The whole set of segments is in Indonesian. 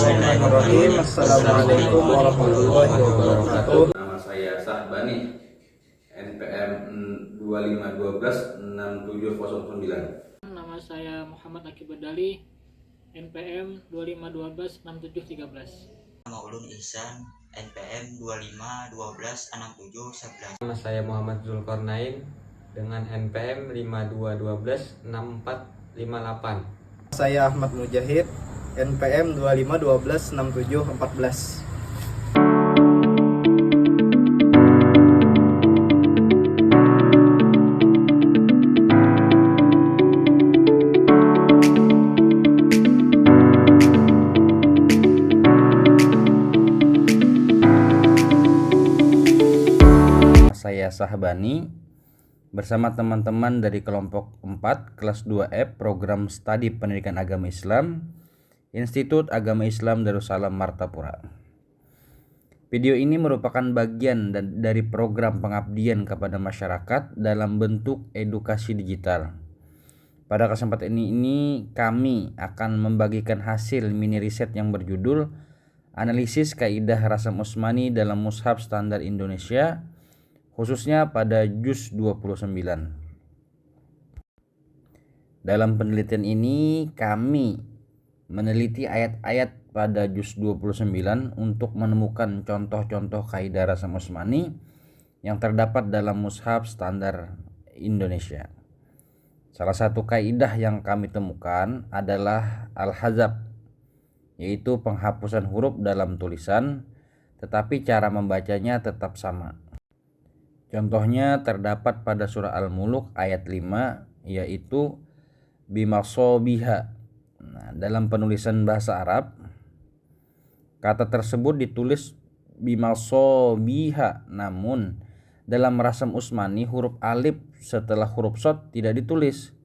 Bismillahirrahmanirrahim. Assalamualaikum warahmatullahi wabarakatuh. Nama saya Sahbani, NPM 25126709. Nama saya Muhammad Akib Badali, NPM 25126713. Maulun Ihsan, NPM 25126711. Nama saya Muhammad Zulkarnain dengan NPM 52126458. Saya Ahmad Mujahid, NPM 25126714. Saya Sahbani bersama teman-teman dari kelompok 4 kelas 2F program studi pendidikan agama Islam Institut Agama Islam Darussalam Martapura. Video ini merupakan bagian dari program pengabdian kepada masyarakat dalam bentuk edukasi digital. Pada kesempatan ini kami akan membagikan hasil mini riset yang berjudul Analisis Kaidah Rasam Utsmani dalam Mushaf Standar Indonesia, khususnya pada juz 29. Dalam penelitian ini kami meneliti ayat-ayat pada juz 29 untuk menemukan contoh-contoh kaidah Rasam Utsmani yang terdapat dalam Mushaf Standar Indonesia. Salah satu kaidah yang kami temukan adalah al-hadzaf, yaitu penghapusan huruf dalam tulisan, tetapi cara membacanya tetap sama. Contohnya terdapat pada surah Al-Mulk ayat 5, yaitu bimasobiha. Nah, dalam penulisan bahasa Arab, kata tersebut ditulis bimasobiha, namun dalam Rasam Utsmani huruf alif setelah huruf shad tidak ditulis.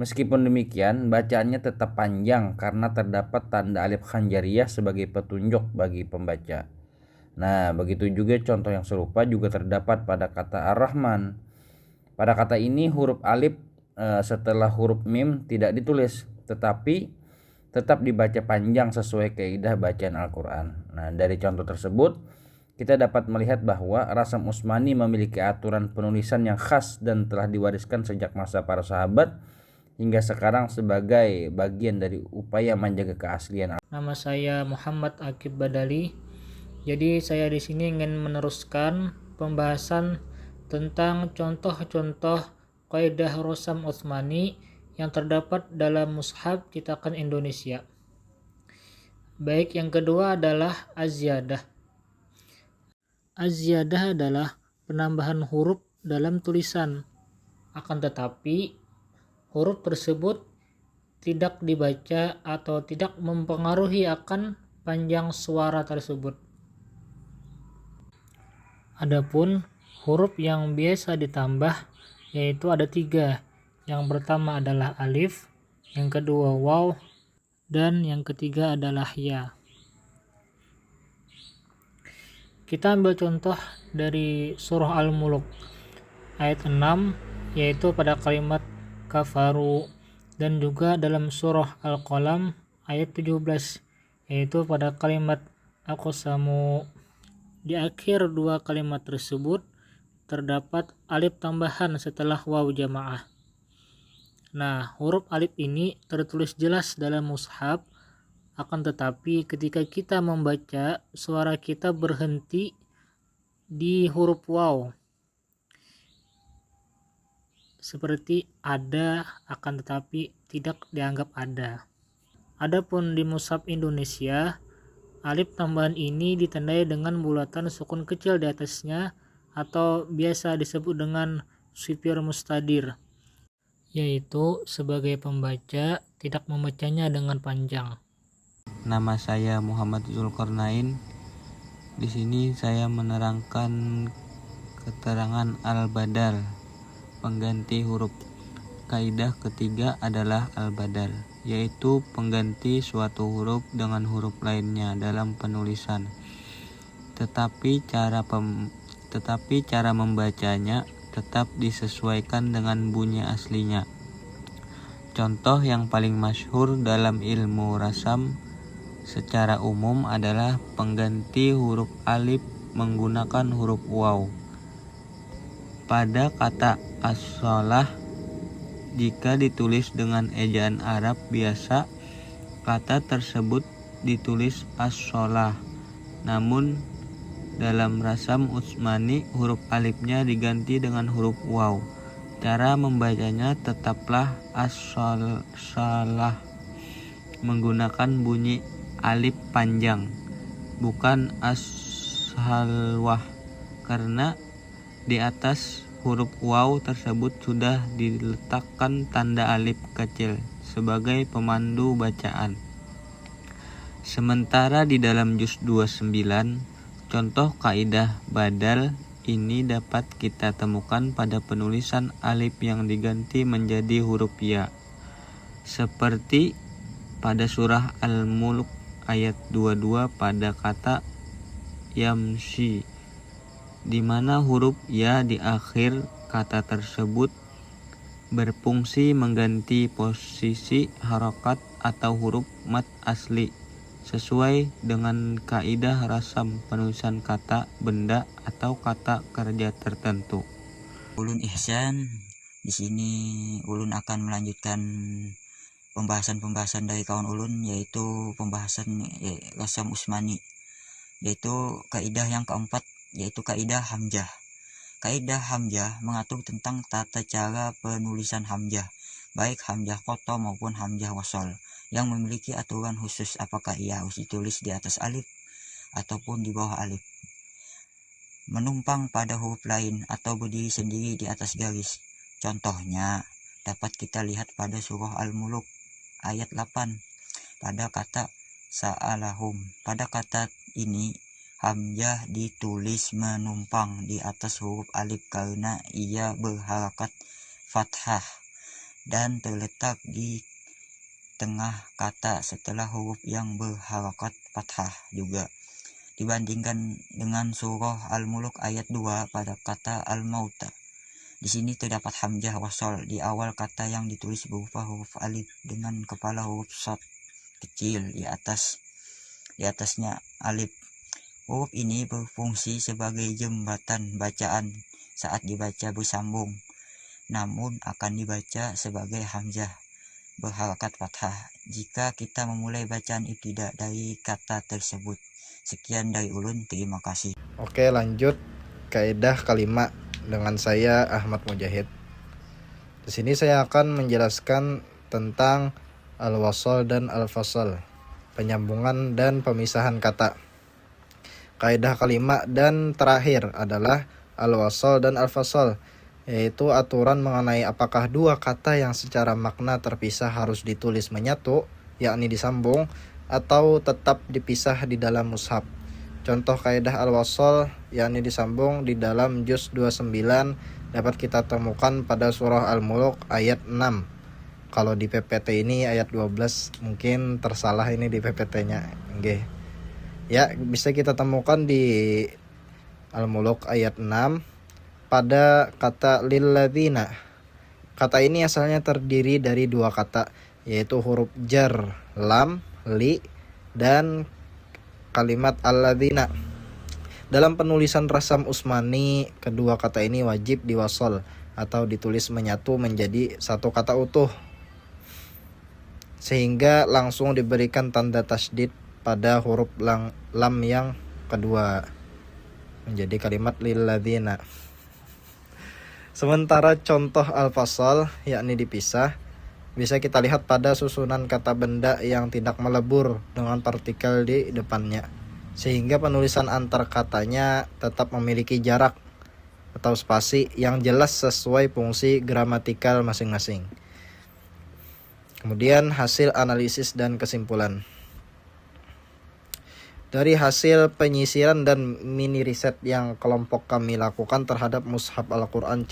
Meskipun demikian, bacaannya tetap panjang karena terdapat tanda alif khanjariyah sebagai petunjuk bagi pembaca. Nah, begitu juga contoh yang serupa juga terdapat pada kata Ar-Rahman. Pada kata ini huruf alif setelah huruf mim tidak ditulis, tetapi tetap dibaca panjang sesuai kaidah bacaan Al-Quran. Nah, dari contoh tersebut kita dapat melihat bahwa Rasam Utsmani memiliki aturan penulisan yang khas dan telah diwariskan sejak masa para sahabat hingga sekarang sebagai bagian dari upaya menjaga keaslian. Nama saya Muhammad Akib Badali. Jadi saya di sini ingin meneruskan pembahasan tentang contoh-contoh kaidah Rasam Utsmani yang terdapat dalam Mushaf Cetakan Indonesia. Baik, yang kedua adalah az-ziyadah. Az-ziyadah adalah penambahan huruf dalam tulisan. Akan tetapi huruf tersebut tidak dibaca atau tidak mempengaruhi akan panjang suara tersebut. Adapun huruf yang biasa ditambah yaitu ada 3. Yang pertama adalah alif, yang kedua waw, dan yang ketiga adalah ya. Kita ambil contoh dari surah Al-Mulk ayat 6, yaitu pada kalimat kafaru, dan juga dalam surah Al-Qalam ayat 17, yaitu pada kalimat aqsamu. Di akhir dua kalimat tersebut terdapat alif tambahan setelah waw jamaah. Nah, huruf alif ini tertulis jelas dalam mushaf, akan tetapi ketika kita membaca, suara kita berhenti di huruf waw. Seperti ada, akan tetapi tidak dianggap ada. Adapun di mushaf Indonesia, alif tambahan ini ditandai dengan bulatan sukun kecil di atasnya atau biasa disebut dengan sifir mustadir, yaitu sebagai pembaca tidak membacanya dengan panjang. Nama saya Muhammad Zulkarnain. Di sini saya menerangkan keterangan al-badal, pengganti huruf. Kaidah ketiga adalah al-badal, yaitu pengganti suatu huruf dengan huruf lainnya dalam penulisan. Tetapi cara membacanya tetap disesuaikan dengan bunyi aslinya. Contoh yang paling masyhur dalam ilmu rasam secara umum adalah pengganti huruf alif menggunakan huruf waw. Pada kata as-shalah, jika ditulis dengan ejaan Arab biasa, kata tersebut ditulis as-shalah. Namun dalam rasam Utsmani, huruf alifnya diganti dengan huruf waw. Cara membacanya tetaplah as-shalah menggunakan bunyi alif panjang, bukan as-halwah, karena di atas huruf waw tersebut sudah diletakkan tanda alif kecil sebagai pemandu bacaan. Sementara di dalam juz 29, contoh kaidah badal ini dapat kita temukan pada penulisan alif yang diganti menjadi huruf ya. Seperti pada surah Al-Mulk ayat 22 pada kata yamshi, di mana huruf ya di akhir kata tersebut berfungsi mengganti posisi harokat atau huruf mad asli sesuai dengan kaidah rasam penulisan kata, benda, atau kata kerja tertentu. Ulun Ihsan, di sini ulun akan melanjutkan pembahasan dari kawan ulun, yaitu pembahasan rasam Utsmani, yaitu kaidah yang keempat, yaitu kaidah hamzah. Kaidah hamzah mengatur tentang tata cara penulisan hamzah, baik hamzah qat'a maupun hamzah wasal, yang memiliki aturan khusus apakah ia harus ditulis di atas alif ataupun di bawah alif, menumpang pada huruf lain atau berdiri sendiri di atas garis. Contohnya dapat kita lihat pada surah Al-Mulk ayat 8 pada kata sa'alahum. Pada kata ini hamzah ditulis menumpang di atas huruf alif karena ia berharakat fathah dan terletak di tengah kata setelah huruf yang berharakat fathah juga. Dibandingkan dengan surah Al-Mulk ayat 2 pada kata Al-Mauta, di sini terdapat hamzah wasal di awal kata yang ditulis berupa huruf alif dengan kepala huruf shad kecil di atasnya alif. Huruf ini berfungsi sebagai jembatan bacaan saat dibaca bersambung, namun akan dibaca sebagai hamzah berharakat fathah jika kita memulai bacaan ibtida dari kata tersebut. Sekian dari ulun, terima kasih. Oke, lanjut kaidah kelima dengan saya Ahmad Mujahid. Di sini saya akan menjelaskan tentang al-wasal dan al-fasal, penyambungan dan pemisahan kata. Kaidah kelima dan terakhir adalah al-wasal dan al-fasal, yaitu aturan mengenai apakah dua kata yang secara makna terpisah harus ditulis menyatu, yakni disambung, atau tetap dipisah di dalam mushaf. Contoh kaidah al-wasal yakni disambung di dalam juz 29 dapat kita temukan pada surah Al-Mulk ayat 6. Kalau di PPT ini ayat 12, mungkin tersalah ini di PPT-nya. Nggih. Ya, bisa kita temukan di Al-Mulk ayat 6 pada kata lilladzina. Kata ini asalnya terdiri dari dua kata, yaitu huruf jar lam, li, dan kalimat alladzina. Dalam penulisan rasam Utsmani, kedua kata ini wajib diwasal atau ditulis menyatu menjadi satu kata utuh, sehingga langsung diberikan tanda tasydid pada huruf lam yang kedua menjadi kalimat lilladzina. Sementara contoh al-fasal yakni dipisah bisa kita lihat pada susunan kata benda yang tidak melebur dengan partikel di depannya, sehingga penulisan antar katanya tetap memiliki jarak atau spasi yang jelas sesuai fungsi gramatikal masing-masing. Kemudian hasil analisis dan kesimpulan. Dari hasil penyisiran dan mini riset yang kelompok kami lakukan terhadap mushaf Al-Quran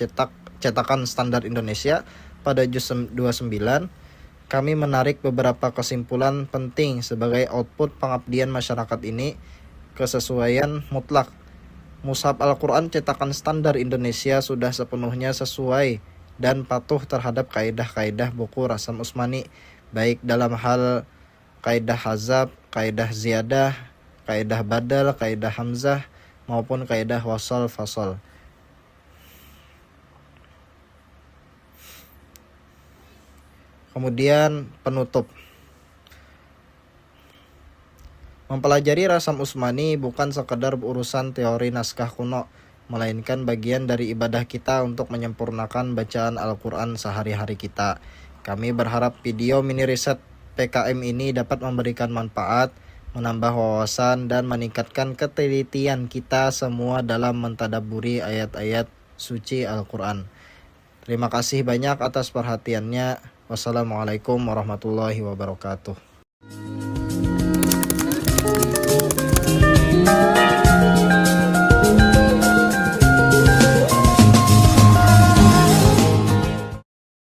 cetakan standar Indonesia pada juz 29, kami menarik beberapa kesimpulan penting sebagai output pengabdian masyarakat ini. Kesesuaian mutlak. Mushaf Al-Quran cetakan standar Indonesia sudah sepenuhnya sesuai dan patuh terhadap kaidah-kaidah buku rasam Utsmani, baik dalam hal kaidah hazab, kaidah ziyadah, kaidah badal, kaidah hamzah, maupun kaidah wasal fasal. Kemudian penutup. Mempelajari Rasam Usmani bukan sekedar urusan teori naskah kuno, melainkan bagian dari ibadah kita untuk menyempurnakan bacaan Al-Quran sehari-hari kita. Kami berharap video mini riset PKM ini dapat memberikan manfaat, menambah wawasan, dan meningkatkan ketelitian kita semua dalam mentadabburi ayat-ayat suci Al-Quran. Terima kasih banyak atas perhatiannya. Wassalamualaikum warahmatullahi wabarakatuh.